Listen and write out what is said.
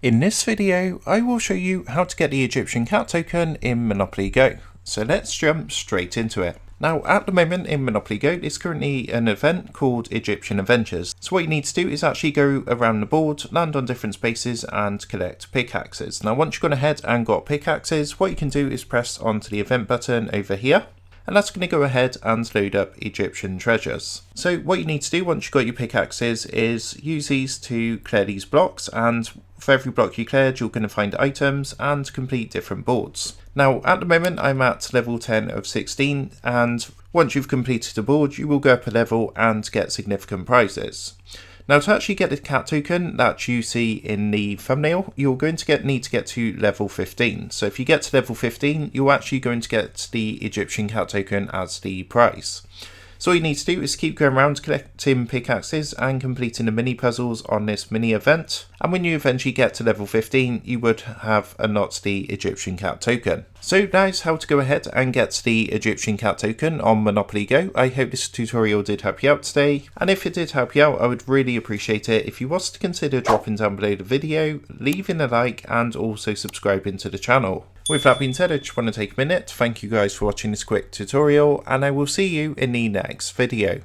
In this video, I will show you how to get the Egyptian cat token in Monopoly Go. So let's jump straight into it. Now at the moment in Monopoly Go, there's currently an event called Egyptian Adventures. So what you need to do is actually go around the board, land on different spaces and collect pickaxes. Now once you've gone ahead and got pickaxes, what you can do is press onto the event button over here. And that's going to go ahead and load up Egyptian treasures. So what you need to do once you've got your pickaxes is use these to clear these blocks, and for every block you cleared you're going to find items and complete different boards. Now at the moment I'm at level 10 of 16, and once you've completed a board you will go up a level and get significant prizes. Now to actually get the cat token that you see in the thumbnail, you're going to need to get to level 15. So if you get to level 15, you're actually going to get the Egyptian cat token as the prize. So all you need to do is keep going around collecting pickaxes and completing the mini puzzles on this mini event. And when you eventually get to level 15, you would have unlocked the Egyptian cat token. So that is how to go ahead and get the Egyptian cat token on Monopoly Go. I hope this tutorial did help you out today. And if it did help you out, I would really appreciate it if you was to consider dropping down below the video, leaving a like and also subscribing to the channel. With that being said, I just want to take a minute to thank you guys for watching this quick tutorial, and I will see you in the next video.